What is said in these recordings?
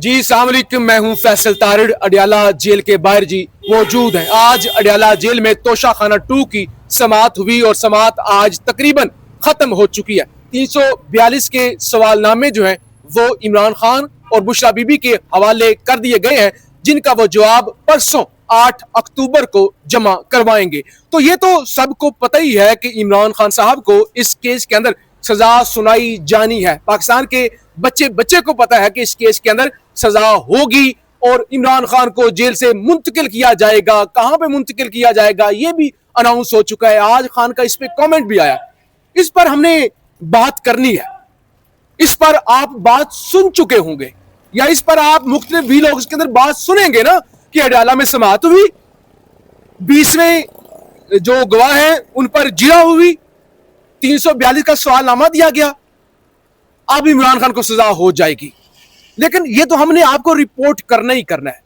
जी अस्सलाम वालेकुम, मैं हूं फैसल तारिड़। अडयाला जेल के बाहर जी मौजूद है। आज अडयाला जेल में तोशा खाना 2 की समाअत हुई और समाअत आज तकरीबन खत्म हो चुकी है। 342 के सवालनामे जो हैं वो इमरान खान और बुशरा बीबी के हवाले कर दिए गए हैं, जिनका वो जवाब परसों 8 अक्टूबर को जमा करवाएंगे। तो ये तो सबको पता ही है कि इमरान खान साहब को इस केस के अंदर सजा सुनाई जानी है। पाकिस्तान के बच्चे बच्चे को पता है कि इस केस के अंदर सजा होगी और इमरान खान को जेल से मुंतकिल किया जाएगा। कहां पे मुंतकिल किया जाएगा ये भी अनाउंस हो चुका है। आज खान का इस पे कमेंट भी आया। इस पर हमने बात करनी है। इस पर आप बात सुन चुके होंगे या इस पर आप मुख्तलिफ भी लोग इसके अंदर बात सुनेंगे ना कि अडयाला में समाअत हुई, 20वें जो गवाह हैं उन पर जिरा हुई, 342 का सवालनामा दिया गया, अब इमरान खान को सजा हो जाएगी। लेकिन ये तो हमने आपको रिपोर्ट करना ही करना है।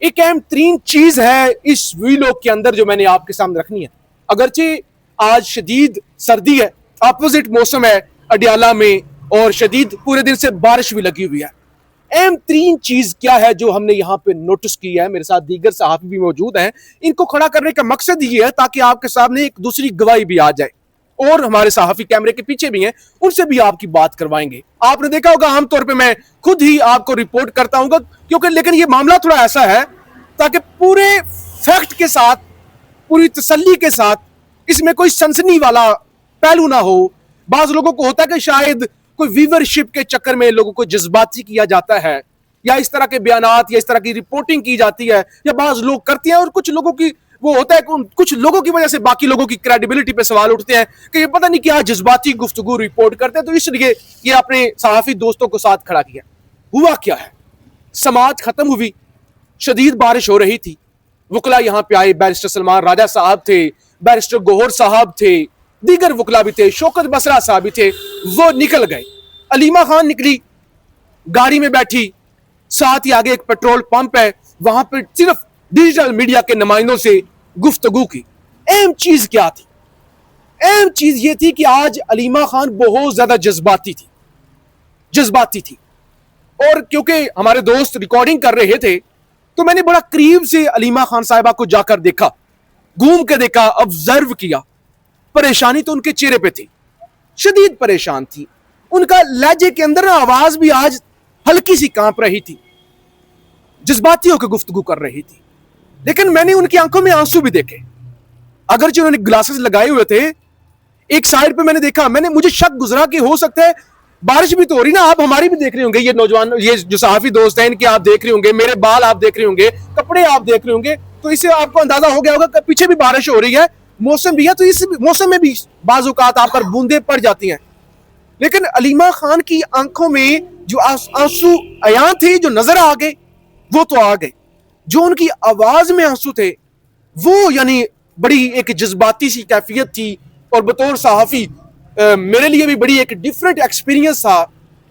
एक अहम तरीन चीज है इस वीलॉग के अंदर जो मैंने आपके सामने रखनी है। अगरचे आज शदीद सर्दी है, अपोजिट मौसम है अडयाला में और शदीद पूरे दिन से बारिश भी लगी हुई है। अहम तरीन चीज क्या है जो हमने यहाँ पे नोटिस की है, मेरे साथ दीगर सहाफी भी मौजूद हैं, इनको खड़ा करने का मकसद ये है ताकि आपके सामने एक दूसरी गवाही भी आ जाए और हमारे सहाफी कैमरे के पीछे भी हैं, उनसे भी आपकी बात करवाएंगे। आपने देखा होगा आमतौर पे मैं खुद ही आपको रिपोर्ट करता हूं क्योंकि लेकिन ये मामला थोड़ा ऐसा है ताकि पूरे फैक्ट के साथ, पूरी तसल्ली के साथ, इसमें कोई सनसनी वाला पहलू ना हो। बाज लोगों को होता है कि शायद कोई व्यूवरशिप के चक्कर में लोगों को जज्बाती किया जाता है या इस तरह के बयानात या इस तरह की रिपोर्टिंग की जाती है या बाज लोग करते हैं और कुछ लोगों की वो होता है कुछ लोगों की वजह से बाकी लोगों की क्रेडिबिलिटी पे सवाल उठते हैं कि ये पता नहीं क्या जज्बाती गुफ्तगू रिपोर्ट करते हैं। तो इसलिए ये अपने सहाफी दोस्तों को साथ खड़ा किया। हुआ क्या है, समाअत खत्म हुई, शदीद बारिश हो रही थी, वकला यहाँ पे आए, बैरिस्टर सलमान राजा साहब थे, बैरिस्टर गोहर साहब थे, दीगर वकला भी थे, शौकत बसरा साहब भी थे। वो निकल गए, अलीमा खान निकली, गाड़ी में बैठी, साथ ही आगे एक पेट्रोल पंप है, वहां पर सिर्फ डिजिटल मीडिया के नुमाइंदों से गुफ्तगू की। अहम चीज क्या थी? अहम चीज ये थी कि आज अलीमा खान बहुत ज्यादा जज्बाती थी और क्योंकि हमारे दोस्त रिकॉर्डिंग कर रहे थे तो मैंने बड़ा करीब से अलीमा खान साहिबा को जाकर देखा, घूम के देखा, ऑब्जर्व किया। परेशानी तो उनके चेहरे पे थी, शदीद परेशान थी। उनका लहजे के अंदर आवाज भी आज हल्की सी कांप रही थी, जज्बाती होकर गुफ्तगू कर रही थी। लेकिन मैंने उनकी आंखों में आंसू भी देखे, अगरचे उन्होंने ग्लासेस लगाए हुए थे। एक साइड पे मैंने देखा, मुझे शक गुजरा कि हो सकता है बारिश भी तो हो रही ना, आप हमारी भी देख रहे होंगे, ये नौजवान, ये जो सहाफी दोस्त हैं इनके आप देख रहे होंगे, मेरे बाल आप देख रहे होंगे, कपड़े आप देख रहे होंगे, तो इससे आपको अंदाजा हो गया होगा पीछे भी बारिश हो रही है, मौसम भी है, तो इस मौसम में भी बाज़ औक़ात आप पर बूंदे पड़ जाती हैं। लेकिन अलीमा खान की आंखों में जो आंसू अयां थे, जो नजर आ गए वो तो आ गए, जो उनकी आवाज में आंसू थे वो यानी बड़ी एक जज्बाती सी कैफियत थी। और बतौर सहाफी मेरे लिए भी बड़ी एक डिफरेंट एक्सपीरियंस था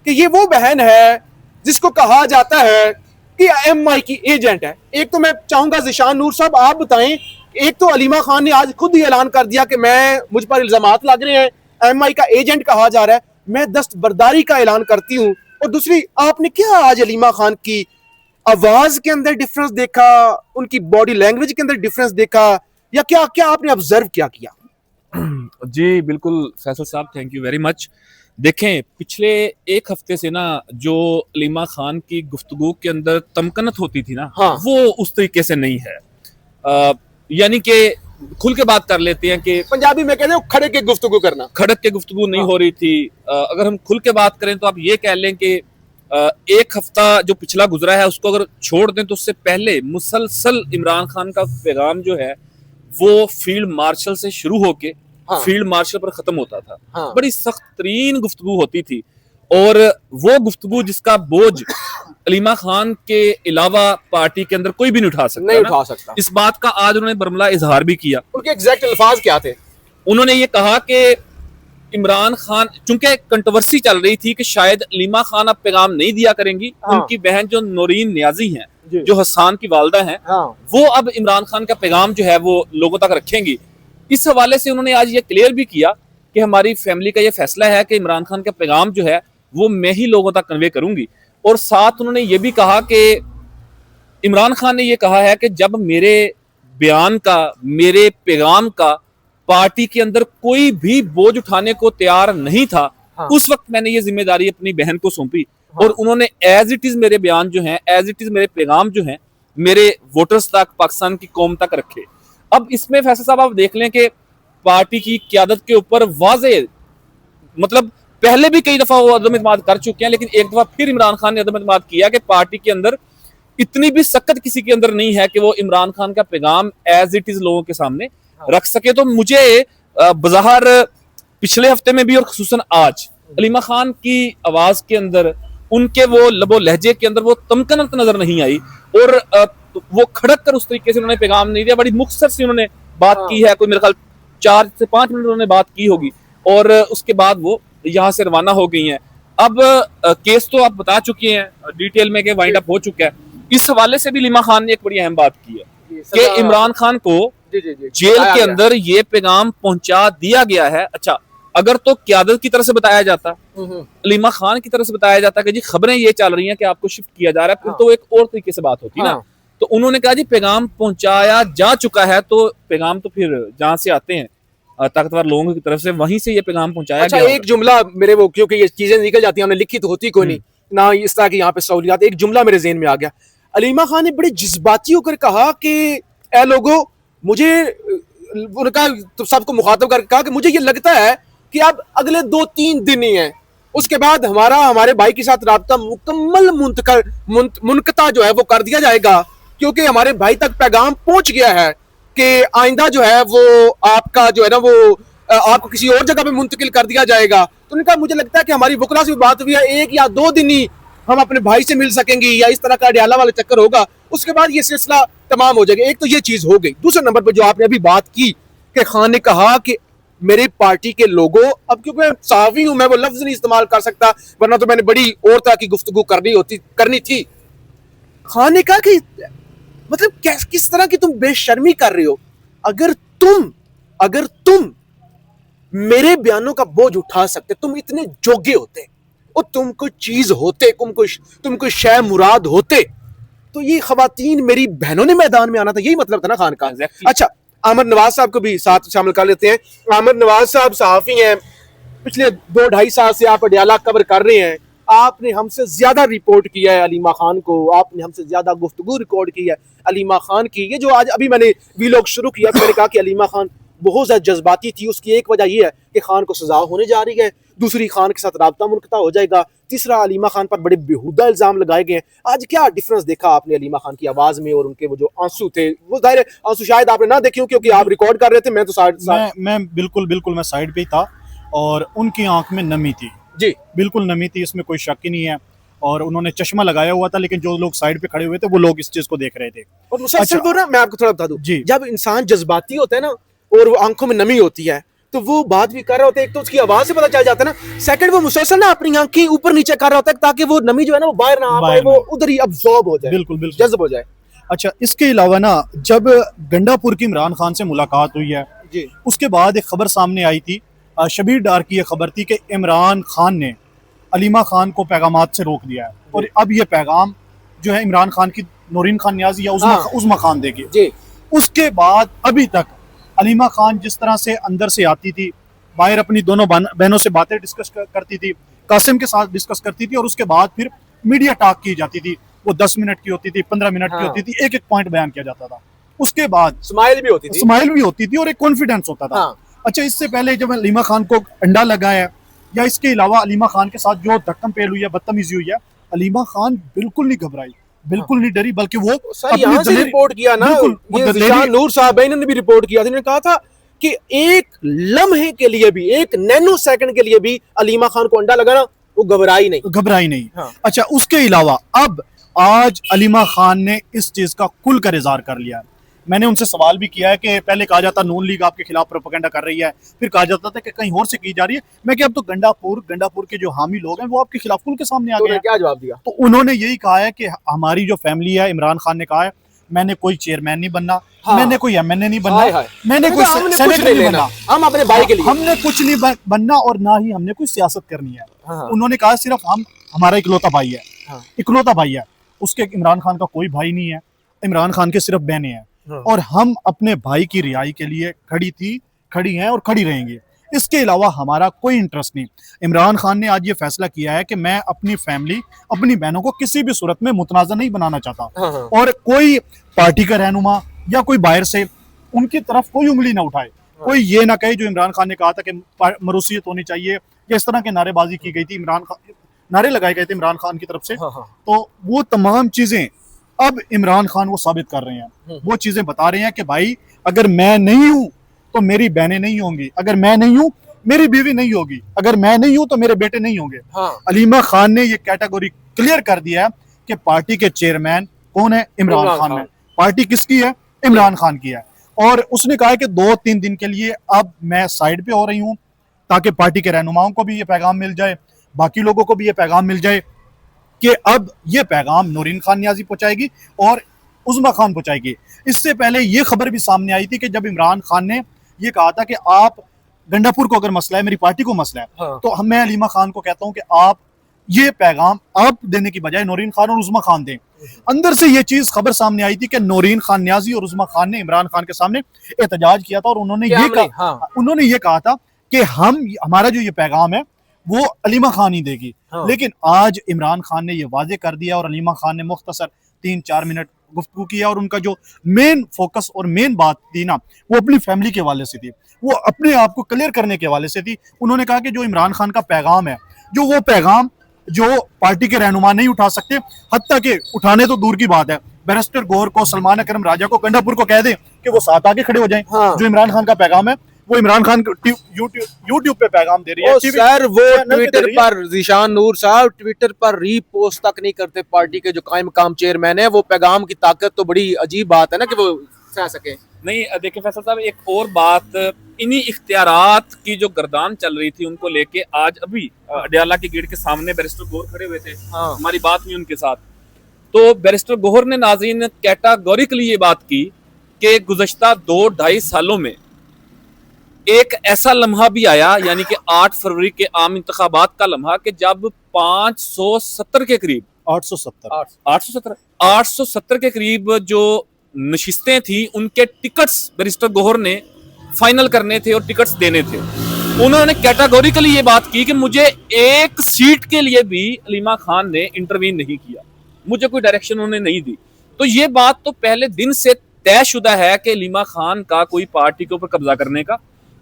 कि ये वो बहन है जिसको कहा जाता है कि एमआई की एजेंट है। एक तो मैं चाहूंगा ज़िशान नूर साहब आप बताएं, एक तो अलीमा खान ने आज खुद ही ऐलान कर दिया कि मुझ पर इल्जामात लग रहे हैं, एमआई का एजेंट कहा जा रहा है, मैं दस्तबरदारी का ऐलान करती हूँ। और दूसरी, आपने क्या आज अलीमा खान की आवाज के अंदर डिफरेंस देखा, उनकी बॉडी लैंग्वेज के अंदर डिफरेंस देखा, या क्या क्या आपने ऑब्जर्व किया? जी बिल्कुल फैसल साहब, थैंक यू वेरी मच। देखें, पिछले एक हफ्ते से ना जो अलीमा खान की गुफ्तगू के अंदर तमकनत होती थी ना, हाँ। वो उस तरीके से नहीं है। यानी कि खुल के बात कर लेते हैं कि पंजाबी में कहते हैं खड़े के गुफ्तगू करना, खड़क के गुफ्तगू नहीं हाँ। हो रही थी। अगर हम खुल के बात करें तो आप ये कह लें कि एक हफ्ता जो पिछला गुजरा है उसको अगर छोड़ दें तो उससे पहले मुसलसल इमरान खान का पैगाम जो है वो फील्ड मार्शल से शुरू होके हाँ। फील्ड मार्शल पर खत्म होता था। हाँ। बड़ी सख्त तरीन गुफ्तगू होती थी और वो गुफ्तगू जिसका बोझ अलीमा खान के अलावा पार्टी के अंदर कोई भी नहीं उठा सकता। इस बात का आज उन्होंने बरमला इजहार भी किया। उनके एग्जैक्ट अल्फाज क्या थे? उन्होंने ये कहा कि इमरान खान, चूंकि कंट्रोवर्सी चल रही थी कि शायद अलीमा खान अब पैगाम नहीं दिया करेंगी, हाँ। उनकी बहन जो नौरीन न्याजी हैं, जो हसन की वालदा हैं, हाँ। वो अब इमरान खान का पैगाम जो है वो लोगों तक रखेंगी। इस हवाले से उन्होंने आज ये क्लियर भी किया कि हमारी फैमिली का ये फैसला है कि इमरान खान का पैगाम जो है वो मैं ही लोगों तक कन्वे करूंगी। और साथ उन्होंने ये भी कहा कि इमरान खान ने ये कहा है कि जब मेरे बयान का, मेरे पैगाम का पार्टी के अंदर कोई भी बोझ उठाने को तैयार नहीं था, हाँ। उस वक्त मैंने ये जिम्मेदारी अपनी बहन को सौंपी। हाँ। और उन्होंने एज इट इज मेरे बयान जो हैं, एज इट इज मेरे पैगाम जो हैं, मेरे वोटर्स तक, पाकिस्तान की कौम तक रखे। अब इसमें फैसल साहब आप देख लें कि पार्टी की क्यादत के ऊपर वाज़ेह, मतलब पहले भी कई दफा वो अदम इत्मीनाद कर चुके हैं, लेकिन एक दफा फिर इमरान खान ने अदम इत्मीनाद किया कि पार्टी के अंदर इतनी भी सख्त किसी के अंदर नहीं है कि वो इमरान खान का पैगाम एज इट इज लोगों के सामने रख सके। तो मुझे बज़ाहिर पिछले हफ्ते में भी और खुसूसन आज अलीमा खान की आवाज के अंदर, उनके वो लबो लहजे के अंदर वो तमकनत नजर नहीं आई, और वो खड़क कर उस तरीके से उन्होंने पैगाम नहीं दिया। बड़ी मुख्तसर से उन्होंने बात की है, कोई मेरे ख्याल 4 से 5 मिनट उन्होंने बात की होगी, और उसके बाद वो यहाँ से रवाना हो गई हैं। अब केस तो आप बता चुके हैं डिटेल में कि वाइंड अप हो चुका है। इस हवाले से भी अलीमा खान ने एक बड़ी अहम बात की है कि इमरान खान को जेल के अंदर ये पैगाम पहुंचा दिया गया है। अच्छा, अगर तो क्यादत की तरफ से बताया जाता, अलीमा खान की तरफ से बताया जाता कि जी खबरें ये चल रही हैं कि आपको शिफ्ट किया जा रहा है, फिर तो एक और तरीके से बात होती ना। तो उन्होंने कहा जी पैगाम पहुंचाया जा चुका है, तो पैगाम तो फिर जहां से आते हैं ताकतवर लोगों की तरफ से, वहीं से ये पैगाम पहुंचाया गया। एक जुमला मेरे वो, क्योंकि ये चीजें निकल जाती हैं, हमने लिखी तो होती कोई नहीं ना इस तरह की यहाँ पे सहूलियात, एक जुमला मेरे ज़हन में आ गया। अलीमा खान ने बड़े जज्बाती होकर कहा कि ए लोगों, मुझे, उनका तो सबको मुखातब करके कहा कि मुझे ये लगता है कि अब अगले 2-3 दिन ही हैं, उसके बाद हमारे भाई के साथ राब्ता मुकम्मल मुनक़ता जो है वो कर दिया जाएगा, क्योंकि हमारे भाई तक पैगाम पहुंच गया है कि आइंदा जो है वो आपका जो है ना वो आपको किसी और जगह पे मुंतकिल कर दिया जाएगा। तो उन्होंने कहा मुझे लगता है कि हमारी वकला से भी बात हुई है, 1 या 2 दिन ही हम अपने भाई से मिल सकेंगे, या इस तरह का अडियाला वाला चक्कर होगा, उसके बाद ये सिलसिला तमाम हो जाएगा। एक तो ये चीज हो गई। दूसरे नंबर पर जो आपने अभी बात की कि खान ने कहा कि मेरी पार्टी के लोगों, अब क्योंकि मैं सहाफ़ी हूं, मैं वो लफ्ज नहीं इस्तेमाल कर सकता, वरना तो मैंने बड़ी और तरह की गुफ्तगू करनी थी। खान ने कहा कि मतलब किस तरह की तुम बेशर्मी कर रहे हो, अगर तुम मेरे बयानों का बोझ उठा सकते, तुम इतने जोगे होते और तुम कोई चीज होते, तुम कोई शय मुराद होते, तो ये खवातीन मेरी बहनों ने मैदान में आना था। यही मतलब था ना खान का। अच्छा, आमिर नवाज साहब को भी साथ शामिल कर लेते हैं। आमिर नवाज साहब सहाफी हैं, पिछले 2-2.5 साल से आप अडियाला कवर कर रहे हैं। आपने हमसे ज्यादा रिपोर्ट किया है अलीमा खान को, आपने हमसे ज्यादा गुफ्तगू रिकॉर्ड की है अलीमा खान की। ये जो आज अभी मैंने वीलॉग शुरू किया तो मैंने कहा कि अलीमा खान बहुत ज्यादा जज्बाती थी। उसकी एक वजह यह है कि खान को सजा होने जा रही है, दूसरी खान के साथ राब्ता मुनक़ता हो जाएगा, तीसरा अलीमा खान पर बड़े बेहुदा इल्जाम लगाए गए हैं। आज क्या डिफरेंस देखा आपने अलीमा खान की आवाज में और उनके वो जो आंसू थे? वो जाहिर आंसू शायद आपने ना देखे क्योंकि आप रिकॉर्ड कर रहे थे, मैं तो मैं बिल्कुल मैं साइड पे ही था, और उनकी आंख में नमी थी जी, बिल्कुल नमी थी, इसमें कोई शक ही नहीं है। और उन्होंने चश्मा लगाया हुआ था, लेकिन जो लोग साइड पे खड़े हुए थे वो लोग इस चीज को देख रहे थे। और मुसलसल वो ना, मैं आपको थोड़ा बता दूं, जी, जब इंसान जज्बाती होता है ना और वो आंखों में नमी होती है तो वो बात भी कर रहा होता है, एक तो उसकी आवाज से पता चल जाता है ना, सेकंड वो मुसलसल ना अपनी आंखें ऊपर नीचे कर रहा होता है ताकि वो नमी जो है ना वो बाहर ना आ पाए, वो उधर ही अब्सॉर्ब हो जाए, बिल्कुल जज्ब हो जाए। अच्छा, इसके अलावा ना जब गंडापुर की इमरान खान से मुलाकात हुई है जी, उसके बाद एक खबर सामने आई थी, शबीर डार की ये खबर थी कि इमरान खान ने अलीमा खान को पैगामात से रोक दिया है, और अब ये पैगाम जो है इमरान खान की नौरीन खान नियाज़ी या उज़मा खान देगी। जी, उसके बाद अभी तक अलीमा खान जिस तरह से अंदर से आती थी, बाहर अपनी दोनों बहनों से बातें डिस्कस करती थी, कासिम के साथ डिस्कस करती थी, और उसके बाद फिर मीडिया टॉक की जाती थी, वो 10 मिनट की होती थी, 15 मिनट की होती थी, एक पॉइंट बयान किया जाता था। उसके बाद स्माइल भी होती थी और एक कॉन्फिडेंस होता था। अच्छा, इससे पहले जब अलीमा खान को अंडा लगा है, या इसके अलावा अलीमा खान के साथ जो धक्कम पेल हुई है, बदतमीजी हुई है, अलीमा खान बिल्कुल नहीं घबराई, बिल्कुल नहीं डरी, बल्कि वो यहाँ से रिपोर्ट किया ना, ये नूर साहब ने भी रिपोर्ट किया था, उन्होंने कहा था कि एक लम्हे के लिए भी, एक नैनो सेकंड के लिए भी अलीमा खान को अंडा लगाना, वो घबराई नहीं। हाँ। अच्छा, उसके अलावा अब आज अलीमा खान ने इस चीज का कुल कर इज़हार कर लिया है। मैंने उनसे सवाल भी किया है कि पहले कहा जाता नून लीग आपके खिलाफ प्रोपेगेंडा कर रही है, फिर कहा जाता था कि कहीं और से की जा रही है। मैं कि अब तो गंडापुर के जो हामी लोग हैं वो आपके खिलाफ खुल के सामने आ गए हैं। क्या जवाब दिया? तो उन्होंने यही कहा है कि हमारी जो फैमिली है, इमरान खान ने कहा है मैंने कोई चेयरमैन नहीं बनना, मैंने कोई एमएनए नहीं बनना, मैंने कोई सेनेटर नहीं बनना, हम अपने भाई के लिए हमने कुछ नहीं बनना, और ना ही हमने कोई सियासत करनी है। उन्होंने कहा सिर्फ हमारा इकलौता भाई है। हाँ। इकलौता भाई है उसके, इमरान खान का कोई भाई नहीं है, इमरान खान के सिर्फ बहनें हैं। हाँ। और हम अपने भाई की रिहाई के लिए खड़ी हैं और खड़ी रहेंगी। इसके अलावा हमारा कोई इंटरेस्ट नहीं। इमरान खान ने आज ये फैसला किया है कि मैं अपनी फैमिली, अपनी बहनों को किसी भी सूरत में मुतनाज़ा नहीं बनाना चाहता, हाँ। और कोई पार्टी का रहनुमा या कोई बाहर से उनकी तरफ कोई उंगली ना उठाए, कोई ये ना कहे जो इमरान खान ने कहा था कि मरूसियत होनी चाहिए, या इस तरह के नारेबाजी की गई थी, नारे लगाए गए थे इमरान खान की तरफ से। हाँ। तो वो तमाम चीजें अब इमरान खान वो साबित कर रहे हैं, वो चीजें बता रहे हैं कि भाई अगर मैं नहीं हूं तो मेरी बहनें नहीं होंगी, अगर मैं नहीं हूं मेरी बीवी नहीं होगी, अगर मैं नहीं हूं तो मेरे बेटे नहीं होंगे। हाँ। अलीमा खान ने ये कैटेगरी क्लियर कर दिया है कि पार्टी के चेयरमैन कौन है, इमरान खान है। पार्टी किसकी है, इमरान खान की है। और उसने कहा कि 2-3 दिन के लिए अब मैं साइड पे हो रही हूं ताकि पार्टी के रहनुमाओं को भी ये पैगाम मिल जाए, बाकी लोगों को भी ये पैगाम मिल जाए कि अब ये पैगाम नौरीन खान नियाजी पहुंचाएगी और उज़्मा खान पहुंचाएगी। इससे पहले ये खबर भी सामने आई थी कि जब इमरान खान ने ये कहा था कि आप गंडापुर को अगर मसला है, मेरी पार्टी को मसला है, हाँ। तो मैं अलीमा खान को कहता हूं कि आप ये पैगाम आप देने की बजाय नौरीन खान और उज़्मा खान दें। अंदर से ये चीज खबर सामने आई थी कि नौरीन खान नियाजी और उज़्मा खान ने इमरान खान के सामने एहतजाज किया था और उन्होंने ये कहा था कि हमारा जो ये पैगाम है वो अलीमा खान ही देगी। हाँ। लेकिन आज इमरान खान ने ये वाजे कर दिया और अलीमा खान ने मुख्तसर 3-4 मिनट गुफ्तगू किया, और उनका जो मेन फोकस और मेन बात थी ना, वो अपनी फैमिली के हवाले से थी, वो अपने आप को क्लियर करने के हवाले से थी। उन्होंने कहा कि जो इमरान खान का पैगाम है, जो वो पैगाम जो पार्टी के रहनुमा नहीं उठा सकते, हत्ता के उठाने तो दूर की बात है, बैरिस्टर गौहर को, सलमान अकरम राजा को, गंडापुर को कह दें कि वो साथ आके खड़े हो जाएं। हाँ। जो इमरान खान का पैगाम है वो इमरान खान यूट्यूब पे पैगाम दे रही है। सर वो ट्विटर पर ज़ीशान नूर साहब ट्विटर पर रीपोस्ट तक नहीं करते पार्टी के जो कायम मकाम चेयरमैन है। वो पैगाम की ताकत तो बड़ी अजीब बात है ना कि वो सह सके। नहीं देखिए फैसल साहब, एक और बात, इन्हीं इख्तियारात की जो गर्दान चल रही थी उनको लेके आज अभी अडियाला के गेट के सामने बैरिस्टर गौहर खड़े हुए थे। हाँ। हमारी बात हुई उनके साथ, तो बैरिस्टर गौहर ने नाज़रीन कैटेगोरिकली ये बात की कि गुज़श्ता 2-2.5 सालों में एक ऐसा लम्हा भी आया, यानी कि 8 फरवरी के आम इंतखाबात का लम्हा, कि जब 570 के करीब 870 के करीब जो नशिस्तें थी उनके टिकट्स बैरिस्टर गौहर ने फाइनल करने थे और टिकट्स देने थे। उन्होंने कैटेगोरिकली ये बात की कि मुझे एक सीट के लिए भी अलीमा खान ने इंटरवीन नहीं किया, मुझे कोई डायरेक्शन उन्होंने नहीं दी। तो ये बात तो पहले दिन से तयशुदा है कि अलीमा खान का कोई पार्टी के ऊपर कब्जा करने का,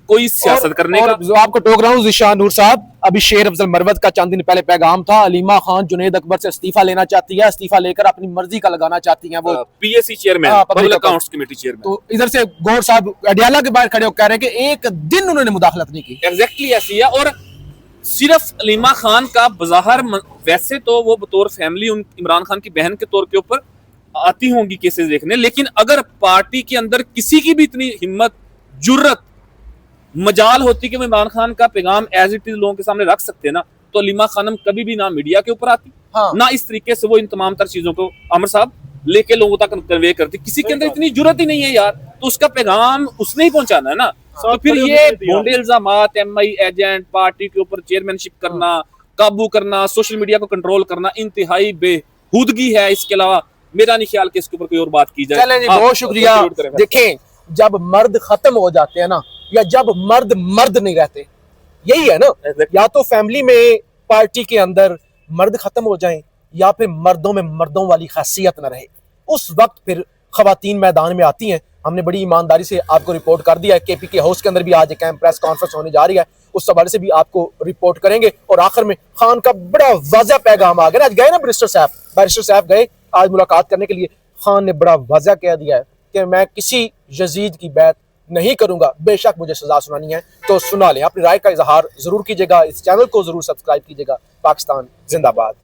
कोई सियासत करने का। जो आपको टोक रहा हूँ ज़ीशान नूर साहब, अभी शेर अफजल मरवत का चंद दिन पहले पैगाम था, अलीमा खान जुनैद अकबर से इस्तीफा लेना चाहती है, इस्तीफा लेकर अपनी मर्जी का लगाना चाहती है वो PAC chairman, public accounts committee chairman. तो इधर से गौहर साहब अडियाला के बाहर खड़े होकर कह रहे हैं कि एक दिन उन्होंने मुदाखलत नहीं की। एग्जैक्टली ऐसी है। और सिर्फ अलीमा खान का बज़ाहिर, वैसे तो वो बतौर फैमिली इमरान खान की बहन के तौर के ऊपर आती होंगी केसेस देखने, लेकिन अगर पार्टी के अंदर किसी की भी इतनी हिम्मत, जुर्रत, मजाल होती कि वो इमरान खान का पैगाम एज इट इज लोगों के सामने रख सकते ना, तो अलीमा खानम कभी भी ना मीडिया के ऊपर आती, हाँ। ना इस तरीके से वो इन तमाम तर चीजों को आमिर साहब लेके लोगों तक कन्वे करती। किसी के अंदर इतनी जुर्रत ही नहीं है यार, तो उसका पैगाम उसने ही पहुंचाना है ना। तो फिर ये भोंडे इल्जामात, एमआई एजेंट, पार्टी के ऊपर चेयरमैनशिप करना, काबू करना, सोशल मीडिया को कंट्रोल करना इंतहाई बेहूदगी है। इसके अलावा मेरा नहीं ख्याल कि इसके ऊपर कोई और बात की जाए। चलें जी, बहुत शुक्रिया। देखें, जब मर्द खत्म हो जाते हैं ना, या जब मर्द नहीं रहते, यही है ना, या तो फैमिली में पार्टी के अंदर मर्द खत्म हो जाएं, या फिर मर्दों में मर्दों वाली खासियत न रहे, उस वक्त फिर खवातीन मैदान में आती हैं। हमने बड़ी ईमानदारी से आपको रिपोर्ट कर दिया है। केपीके हाउस के अंदर भी आज एक प्रेस कॉन्फ्रेंस होने जा रही है, उस हवाले से भी आपको रिपोर्ट करेंगे। और आखिर में खान का बड़ा वाज़ह पैगाम आ गया। आज गए ना बैरिस्टर साहब गए आज मुलाकात करने के लिए, खान ने बड़ा वाज़ह कह दिया है कि मैं किसी यजीद की बैत नहीं करूंगा, बेशक मुझे सजा सुनानी है तो सुना लें। अपनी राय का इजहार जरूर कीजिएगा, इस चैनल को जरूर सब्सक्राइब कीजिएगा। पाकिस्तान जिंदाबाद।